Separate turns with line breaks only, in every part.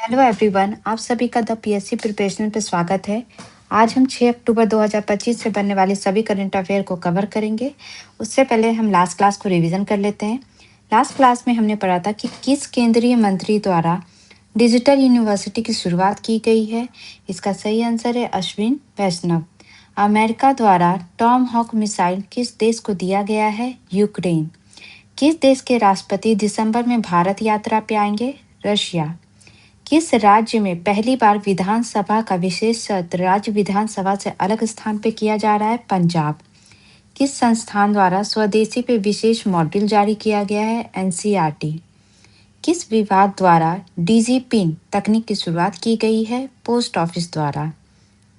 Hello everyone, आप सभी का द पीएससी प्रिपरेशन पे स्वागत है। आज हम 6 अक्टूबर 2025 से बनने वाले सभी करंट अफेयर को कवर करेंगे। उससे पहले हम लास्ट क्लास को रिवीजन कर लेते हैं। लास्ट क्लास में हमने पढ़ा था कि किस केंद्रीय मंत्री द्वारा डिजिटल यूनिवर्सिटी की शुरुआत की गई है। इसका सही आंसर है अश्विन वैष्णव। अमेरिका द्वारा टॉम हॉक मिसाइल किस देश को दिया गया है? यूक्रेन। किस देश के राष्ट्रपति दिसंबर में भारत यात्रा पे आएंगे? रशिया। किस राज्य में पहली बार विधानसभा का विशेष सत्र राज्य विधानसभा से अलग स्थान पर किया जा रहा है? पंजाब। किस संस्थान द्वारा स्वदेशी पे विशेष मॉड्यूल जारी किया गया है? एनसीईआरटी। किस विभाग द्वारा डीजी पिन तकनीक की शुरुआत की गई है? पोस्ट ऑफिस द्वारा।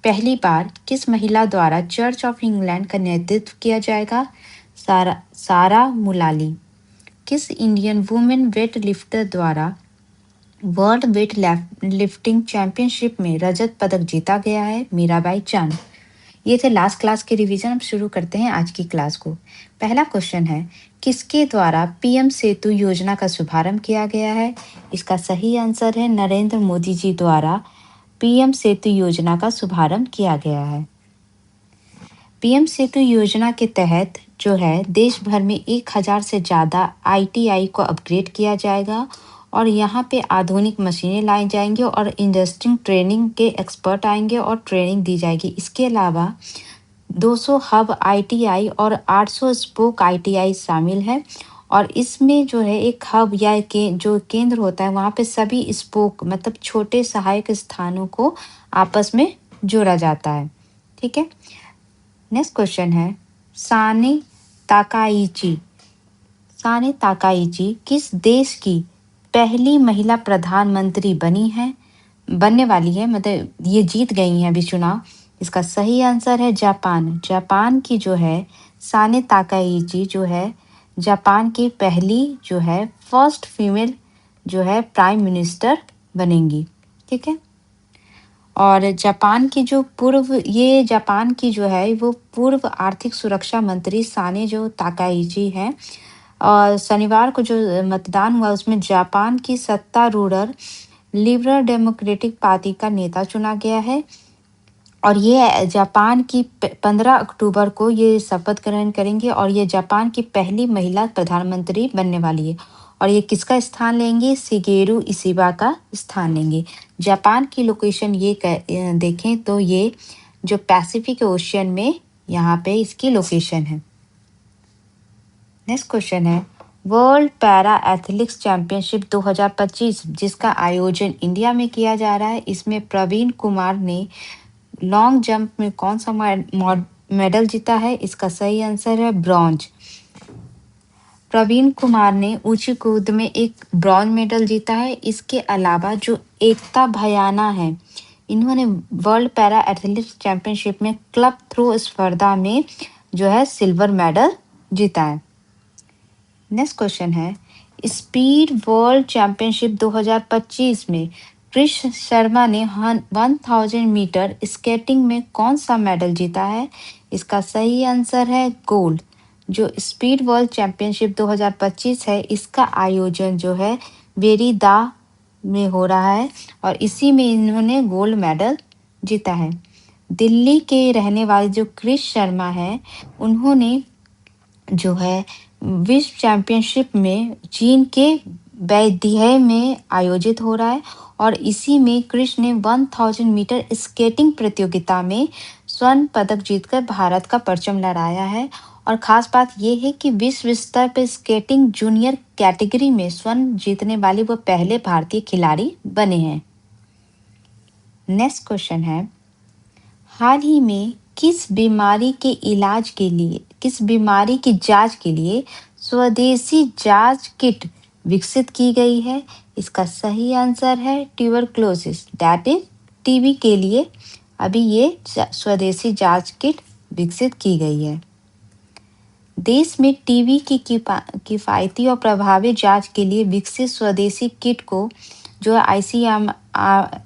पहली बार किस महिला द्वारा चर्च ऑफ इंग्लैंड का नेतृत्व किया जाएगा? सारा मुलाली। किस इंडियन वुमेन वेट लिफ्टर द्वारा वर्ल्ड वेट लिफ्टिंग चैंपियनशिप में रजत पदक जीता गया है? मीराबाई चांद। ये थे लास्ट क्लास के रिवीजन। अब शुरू करते हैं आज की क्लास को। पहला क्वेश्चन है, किसके द्वारा पीएम सेतु योजना का शुभारंभ किया गया है? इसका सही आंसर है नरेंद्र मोदी जी द्वारा पीएम सेतु योजना का शुभारंभ किया गया है। पीएम सेतु योजना के तहत जो है देश भर में 1000 से ज़्यादा आईटीआई को अपग्रेड किया जाएगा और यहाँ पे आधुनिक मशीनें लाई जाएंगी और इंडस्ट्री ट्रेनिंग के एक्सपर्ट आएंगे और ट्रेनिंग दी जाएगी। इसके अलावा 200 हब आईटीआई और 800 स्पोक आईटीआई शामिल है और इसमें जो है एक हब या जो केंद्र होता है वहाँ पे सभी स्पोक मतलब छोटे सहायक स्थानों को आपस में जोड़ा जाता है। ठीक है। नेक्स्ट क्वेश्चन है, साने ताकाईची किस देश की पहली महिला प्रधानमंत्री बनने वाली है, मतलब ये जीत गई हैं अभी चुनाव। इसका सही आंसर है जापान की जो है साने ताकाईची जो है जापान की पहली जो है फर्स्ट फीमेल जो है प्राइम मिनिस्टर बनेंगी। ठीक है। और जापान की जो है वो पूर्व आर्थिक सुरक्षा मंत्री साने जो ताकाईची हैं। और शनिवार को जो मतदान हुआ उसमें जापान की सत्तारूढ़ लिबरल डेमोक्रेटिक पार्टी का नेता चुना गया है और ये जापान की 15 अक्टूबर को ये शपथ ग्रहण करेंगे और ये जापान की पहली महिला प्रधानमंत्री बनने वाली है। और ये किसका स्थान लेंगे? शिगेरू इशिबा का स्थान लेंगे। जापान की लोकेशन ये देखें तो ये जो पैसिफिक ओशियन में यहाँ पे इसकी लोकेशन है। नेक्स्ट क्वेश्चन है, वर्ल्ड पैरा एथलेटिक्स चैंपियनशिप 2025 जिसका आयोजन इंडिया में किया जा रहा है, इसमें प्रवीण कुमार ने लॉन्ग जंप में कौन सा मेडल जीता है? इसका सही आंसर है ब्रॉन्ज। प्रवीण कुमार ने ऊंची कूद में एक ब्रॉन्ज मेडल जीता है। इसके अलावा जो एकता भयाना है, इन्होंने वर्ल्ड पैरा एथलेटिक्स चैंपियनशिप में क्लब थ्रो स्पर्धा में जो है सिल्वर मेडल जीता है। नेक्स्ट क्वेश्चन है, स्पीड वर्ल्ड चैंपियनशिप 2025 में कृष शर्मा ने 1000 मीटर स्केटिंग में कौन सा मेडल जीता है? इसका सही आंसर है गोल्ड। जो स्पीड वर्ल्ड चैंपियनशिप 2025 है इसका आयोजन जो है वेरीदा में हो रहा है और इसी में इन्होंने गोल्ड मेडल जीता है। दिल्ली के रहने वाले जो कृष शर्मा है उन्होंने जो है विश्व चैंपियनशिप में चीन के बैदिहे में आयोजित हो रहा है और इसी में कृष ने 1000 मीटर स्केटिंग प्रतियोगिता में स्वर्ण पदक जीतकर भारत का परचम लहराया है। और खास बात यह है कि विश्व स्तर पर स्केटिंग जूनियर कैटेगरी में स्वर्ण जीतने वाले वो पहले भारतीय खिलाड़ी बने हैं। नेक्स्ट क्वेश्चन है, हाल ही में किस बीमारी की जांच के लिए स्वदेशी जांच किट विकसित की गई है? इसका सही आंसर है ट्यूबरक्लोसिस, दैट इज टीबी के लिए अभी ये स्वदेशी जांच किट विकसित की गई है। देश में टीबी की किफायती और प्रभावी जांच के लिए विकसित स्वदेशी किट को जो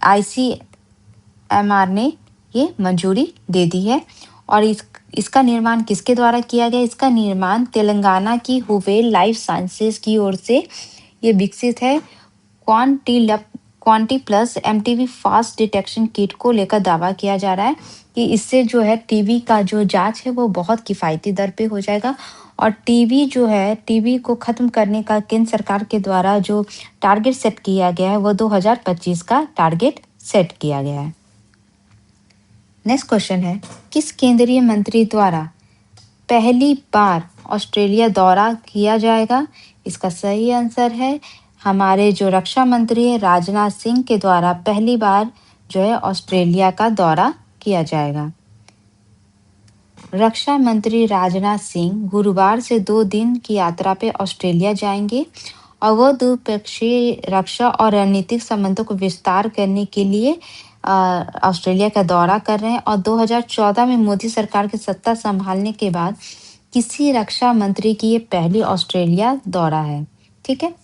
आईसीएमआर ने ये मंजूरी दे दी है और इसका निर्माण किसके द्वारा किया गया? इसका निर्माण तेलंगाना की हुवेल लाइफ साइंसेज की ओर से ये विकसित है। क्वांटिलप क्वांटी plus MTV fast detection kit को लेकर दावा किया जा रहा है कि इससे जो है टीबी का जो जांच है वो बहुत किफ़ायती दर पे हो जाएगा और टीबी को ख़त्म करने का केंद्र सरकार के द्वारा जो टारगेट सेट किया गया है वो 2025 का टारगेट सेट किया गया है। नेक्स्ट क्वेश्चन है, किस केंद्रीय मंत्री द्वारा पहली बार ऑस्ट्रेलिया दौरा किया जाएगा? इसका सही आंसर है हमारे जो रक्षा मंत्री है राजनाथ सिंह के द्वारा पहली बार जो है ऑस्ट्रेलिया का दौरा किया जाएगा। रक्षा मंत्री राजनाथ सिंह गुरुवार से 2 दिन की यात्रा पे ऑस्ट्रेलिया जाएंगे और वो द्विपक्षीय रक्षा और रणनीतिक संबंधों को विस्तार करने के लिए ऑस्ट्रेलिया का दौरा कर रहे हैं और 2014 में मोदी सरकार की सत्ता संभालने के बाद किसी रक्षा मंत्री की ये पहली ऑस्ट्रेलिया दौरा है। ठीक है,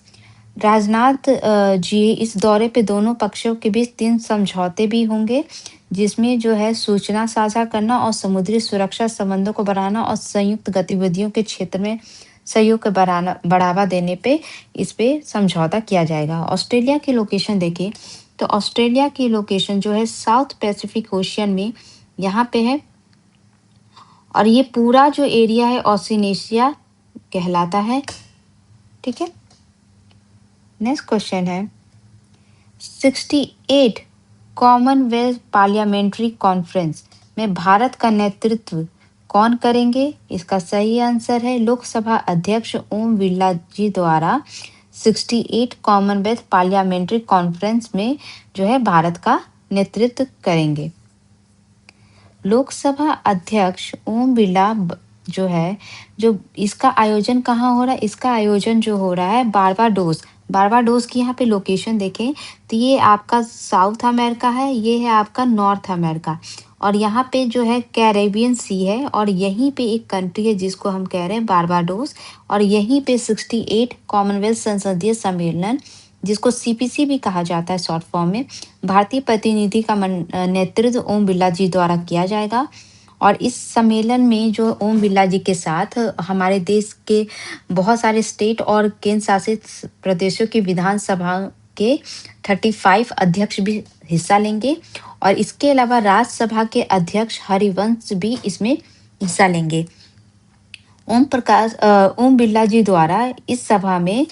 राजनाथ जी इस दौरे पे दोनों पक्षों के बीच 3 समझौते भी होंगे, जिसमें जो है सूचना साझा करना और समुद्री सुरक्षा संबंधों को बढ़ाना और संयुक्त गतिविधियों के क्षेत्र में सहयोग को बढ़ावा देने पे इस पे समझौता किया जाएगा। ऑस्ट्रेलिया की लोकेशन देखें तो ऑस्ट्रेलिया की लोकेशन जो है साउथ पैसिफिक ओशियन में यहाँ पे है और ये पूरा जो एरिया है ओशिनेशिया कहलाता है। ठीक है, नेक्स्ट क्वेश्चन है, 68 कॉमनवेल्थ पार्लियामेंट्री कॉन्फ्रेंस में भारत का नेतृत्व कौन करेंगे? इसका सही आंसर है लोकसभा अध्यक्ष ओम बिरला जी द्वारा 68 कॉमनवेल्थ पार्लियामेंट्री कॉन्फ्रेंस में जो है भारत का नेतृत्व करेंगे। लोकसभा अध्यक्ष ओम बिरला जो है जो इसका आयोजन कहाँ हो रहा है? इसका आयोजन जो हो रहा है बारबाडोस की यहाँ पे लोकेशन देखें तो ये आपका साउथ अमेरिका है, ये है आपका नॉर्थ अमेरिका और यहाँ पे जो है कैरेबियन सी है और यहीं पे एक कंट्री है जिसको हम कह रहे हैं बारबाडोस और यहीं पे 68 कॉमनवेल्थ संसदीय सम्मेलन जिसको सीपीसी भी कहा जाता है शॉर्ट फॉर्म में, भारतीय प्रतिनिधि का नेतृत्व ओम बिरला जी द्वारा किया जाएगा और इस सम्मेलन में जो ओम बिरला जी के साथ हमारे देश के बहुत सारे स्टेट और केंद्र शासित प्रदेशों की विधानसभा के 35 अध्यक्ष भी हिस्सा लेंगे और इसके अलावा राज्यसभा के अध्यक्ष हरिवंश भी इसमें हिस्सा लेंगे। ओम बिरला जी द्वारा इस सभा में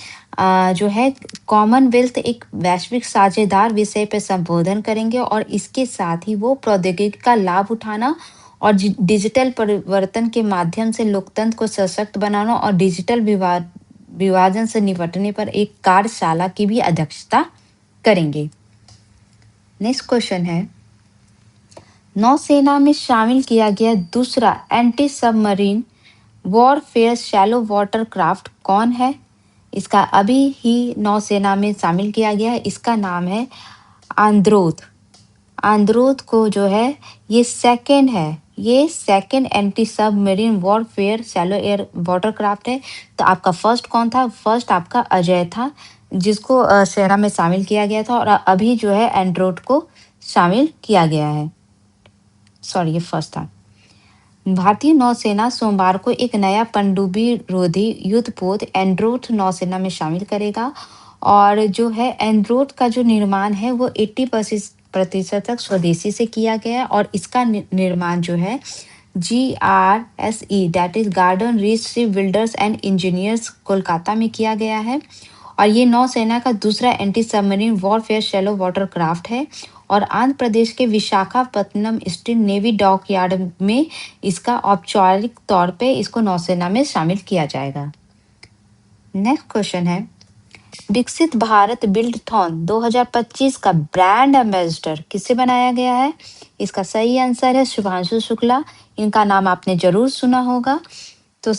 जो है कॉमनवेल्थ एक वैश्विक साझेदार विषय पर संबोधन करेंगे और इसके साथ ही वो प्रौद्योगिकी का लाभ उठाना और डिजिटल परिवर्तन के माध्यम से लोकतंत्र को सशक्त बनाना और डिजिटल विभाजन से निपटने पर एक कार्यशाला की भी अध्यक्षता करेंगे। नेक्स्ट क्वेश्चन है, नौसेना में शामिल किया गया दूसरा anti submarine warfare shallow water craft कौन है? इसका अभी ही नौसेना में शामिल किया गया है, इसका नाम है आंद्रोथ। आंद्रोथ को जो है ये second anti submarine warfare shallow air watercraft है। तो आपका फर्स्ट कौन था? फर्स्ट आपका अजय था जिसको सेना में शामिल किया गया था और अभी जो है एंड्रोथ को शामिल किया गया है। सॉरी, ये फर्स्ट था। भारतीय नौसेना सोमवार को एक नया पनडुब्बी रोधी युद्धपोत एंड्रोथ नौसेना में शामिल करेगा और जो है एंड्रोथ का जो निर्माण है वो 80% तक स्वदेशी से किया गया है और इसका निर्माण जो है GRSE that is garden reach ship builders and engineers Kolkata में किया गया है और ये नौसेना का दूसरा anti submarine warfare shallow watercraft है और आंध्र प्रदेश के विशाखापत्तनम स्थित नेवी डॉक यार्ड में इसका औपचारिक तौर पे इसको नौसेना में शामिल किया जाएगा। नेक्स्ट क्वेश्चन है, विकसित भारत बिल्डथॉन 2025 का ब्रांड एम्बेसडर किसे बनाया गया है? इसका सही आंसर है शुभांशु शुक्ला। इनका नाम आपने जरूर सुना होगा। तो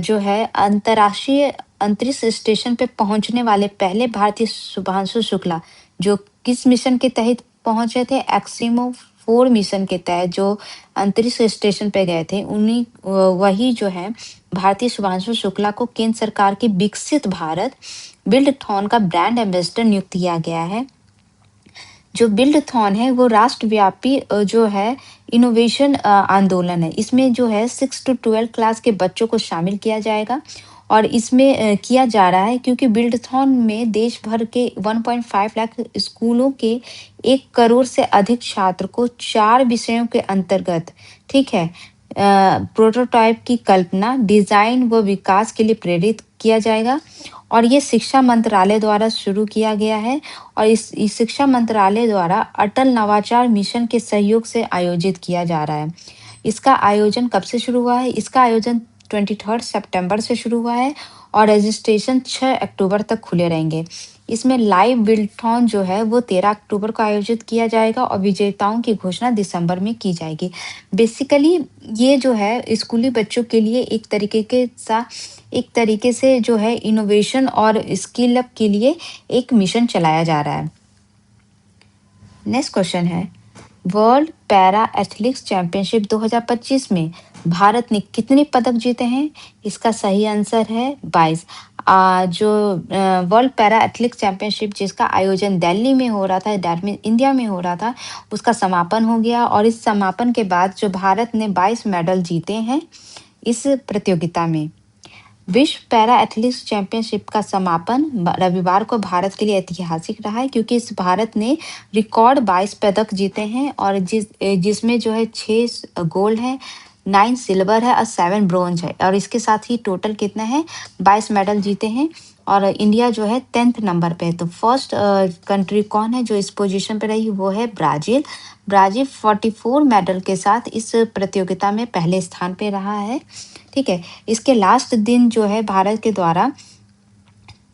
जो है अंतर्राष्ट्रीय अंतरिक्ष स्टेशन पे पहुंचने वाले पहले भारतीय शुभांशु शुक्ला जो किस मिशन के तहत पहुंचे थे? एक्सिमो 4 मिशन के तहत जो अंतरिक्ष स्टेशन पे गए थे उन्हीं वही जो है भारतीय शुभांशु शुक्ला को केंद्र सरकार की विकसित भारत बिल्डथॉन का ब्रांड एम्बेसडर नियुक्त किया गया है। जो बिल्डथॉन है वो राष्ट्रव्यापी जो है इनोवेशन आंदोलन है। इसमें जो है 6 to 12 क्लास के बच्चों को शामिल किया जाएगा और इसमें किया जा रहा है क्योंकि बिल्डथॉन में देश भर के 1.5 लाख स्कूलों के 1 करोड़ से अधिक छात्र को 4 विषयों के अंतर्गत, ठीक है, प्रोटोटाइप की कल्पना, डिजाइन व विकास के लिए प्रेरित किया जाएगा। और ये शिक्षा मंत्रालय द्वारा शुरू किया गया है और इस शिक्षा मंत्रालय द्वारा अटल नवाचार मिशन के सहयोग से आयोजित किया जा रहा है। इसका आयोजन कब से शुरू हुआ है? इसका आयोजन 23 सितंबर से शुरू हुआ है और रजिस्ट्रेशन 6 अक्टूबर तक खुले रहेंगे। इसमें लाइव बिल्डथॉन जो है वो 13 अक्टूबर को आयोजित किया जाएगा और विजेताओं की घोषणा दिसंबर में की जाएगी। बेसिकली ये जो है स्कूली बच्चों के लिए एक तरीके से जो है इनोवेशन और स्किल अप के लिए एक मिशन चलाया जा रहा है। नेक्स्ट क्वेश्चन है, वर्ल्ड पैरा एथलेटिक्स चैंपियनशिप 2025 में भारत ने कितने पदक जीते हैं? इसका सही आंसर है 22। जो वर्ल्ड पैरा एथलेटिक्स चैंपियनशिप जिसका आयोजन दिल्ली में हो रहा था, दैट मीन इंडिया में हो रहा था, उसका समापन हो गया और इस समापन के बाद जो भारत ने 22 मेडल जीते हैं इस प्रतियोगिता में। विश्व पैरा एथलेटिक्स चैंपियनशिप का समापन रविवार को भारत के लिए ऐतिहासिक रहा है क्योंकि इस भारत ने रिकॉर्ड 22 पदक जीते हैं और जिसमें जो है 6 गोल्ड है, 9 सिल्वर है और 7 ब्रोंज है और इसके साथ ही टोटल कितना है 22 मेडल जीते हैं और इंडिया जो है 10th नंबर पे है। तो फर्स्ट कंट्री कौन है जो इस पोजीशन पे रही? वो है ब्राजील। ब्राजील 44 मेडल के साथ इस प्रतियोगिता में पहले स्थान पे रहा है, ठीक है। इसके लास्ट दिन जो है भारत के द्वारा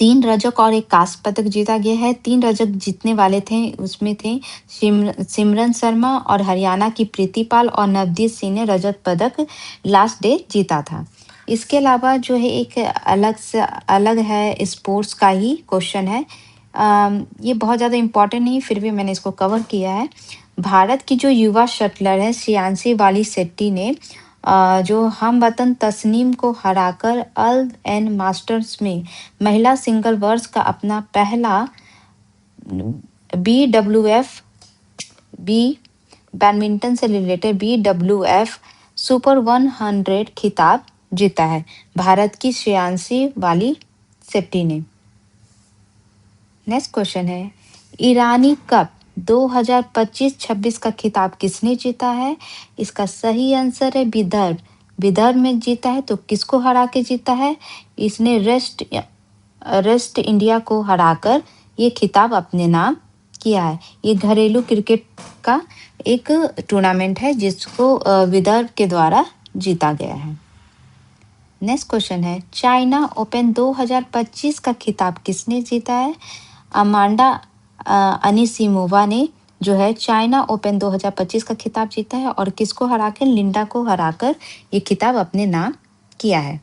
3 रजक और 1 कांस्य पदक जीता गया है। 3 रजक जीतने वाले थे उसमें थे सिमरन शर्मा और हरियाणा की प्रीति पाल और नवदीप सिंह ने रजत पदक लास्ट डे जीता था। इसके अलावा जो है एक अलग है स्पोर्ट्स का ही क्वेश्चन है। ये बहुत ज़्यादा इम्पोर्टेंट नहीं फिर भी मैंने इसको कवर किया है। भारत की जो युवा शटलर है श्रेयांशी वाली शेट्टी ने जो हमवतन तस्नीम को हराकर अल एन मास्टर्स में महिला सिंगल वर्ष का अपना पहला BWF बी बैडमिंटन से रिलेटेड BWF सुपर 100 खिताब जीता है भारत की श्रेयांशी वाली शेट्टी ने। नेक्स्ट क्वेश्चन है, ईरानी कप 2025-26 का खिताब किसने जीता है? इसका सही आंसर है विदर्भ। विदर्भ में जीता है तो किसको हरा के जीता है? इसने रेस्ट इंडिया को हराकर ये खिताब अपने नाम किया है। ये घरेलू क्रिकेट का एक टूर्नामेंट है जिसको विदर्भ के द्वारा जीता गया है। नेक्स्ट क्वेश्चन है, चाइना ओपन 2025 का खिताब किसने जीता है? अमांडा अनिसिमोवा ने जो है चाइना ओपन 2025 का खिताब जीता है और किसको हराकर? लिंडा को हराकर ये खिताब अपने नाम किया है।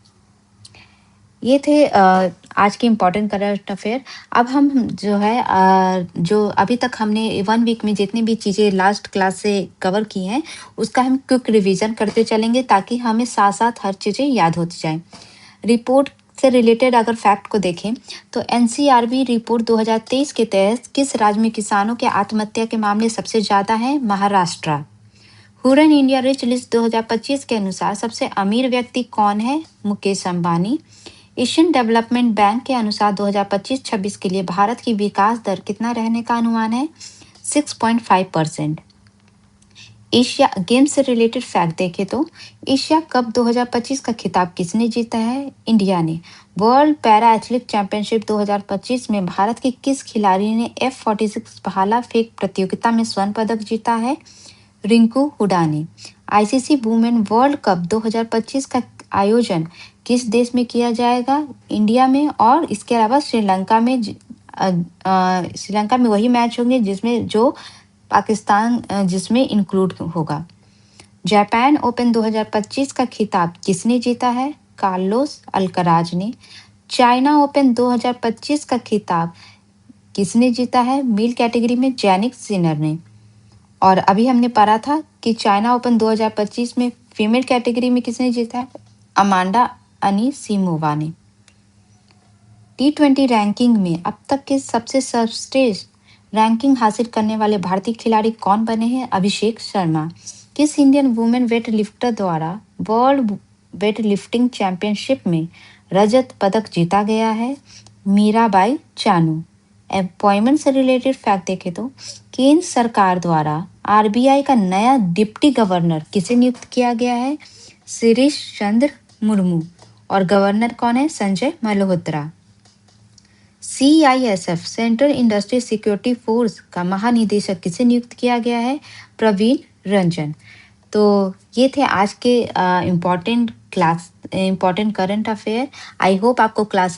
ये थे आज के इम्पोर्टेंट करंट अफेयर। अब हम जो है जो अभी तक हमने 1 वीक में जितनी भी चीज़ें लास्ट क्लास से कवर की हैं उसका हम क्विक रिवीजन करते चलेंगे ताकि हमें साथ साथ हर चीज़ें याद होती जाएं। रिपोर्ट से रिलेटेड अगर फैक्ट को देखें तो NCRB रिपोर्ट 2023 के तहत किस राज्य में किसानों के आत्महत्या के मामले सबसे ज़्यादा हैं? Maharashtra. Huron India rich list 2025 के अनुसार सबसे अमीर व्यक्ति कौन है? Mukesh Ambani. Asian development bank के अनुसार 2025-26 के लिए भारत की विकास दर कितना रहने का अनुमान है? 6.5%। एशिया गेम्स से रिलेटेड फैक्ट देखें तो एशिया कप 2025 का खिताब किसने जीता है? इंडिया ने। वर्ल्ड पैरा एथलेटिक्स चैंपियनशिप 2025 में भारत के किस खिलाड़ी ने F46 भाला फेंक प्रतियोगिता में स्वर्ण पदक जीता है? रिंकू हुडा ने। ICC वुमेन वर्ल्ड कप 2025 का आयोजन किस देश में किया जाएगा? इंडिया में। और इसके अलावा श्रीलंका में वही मैच होंगे जिसमें जो पाकिस्तान जिसमें इंक्लूड होगा। जापान ओपन 2025 का खिताब किसने जीता है? कार्लोस अल्कराज ने। चाइना ओपन 2025 का खिताब किसने जीता है? मिल कैटेगरी में जैनिक सिनर ने। और अभी हमने पढ़ा था कि चाइना ओपन 2025 में फीमेल कैटेगरी में किसने जीता है? अमांडा अनिसिमोवा ने। T20 रैंकिंग में अब तक के सबसे सर्वश्रेष्ठ रैंकिंग हासिल करने वाले भारतीय खिलाड़ी कौन बने हैं? अभिषेक शर्मा। किस इंडियन वुमेन वेट लिफ्टर द्वारा वर्ल्ड वेट लिफ्टिंग चैंपियनशिप में रजत पदक जीता गया है मीराबाई चानू। एम्प्लॉयमेंट से रिलेटेड फैक्ट देखें तो केंद्र सरकार द्वारा आरबीआई का नया डिप्टी गवर्नर किसे नियुक्त किया गया है? शिरीष चंद्र मुर्मू। और गवर्नर कौन है? Sanjay Malhotra. CISF central industry security force का महानिदेशक किसे नियुक्त किया गया है? प्रवीण रंजन। तो ये थे आज के important current affair. I hope आपको क्लास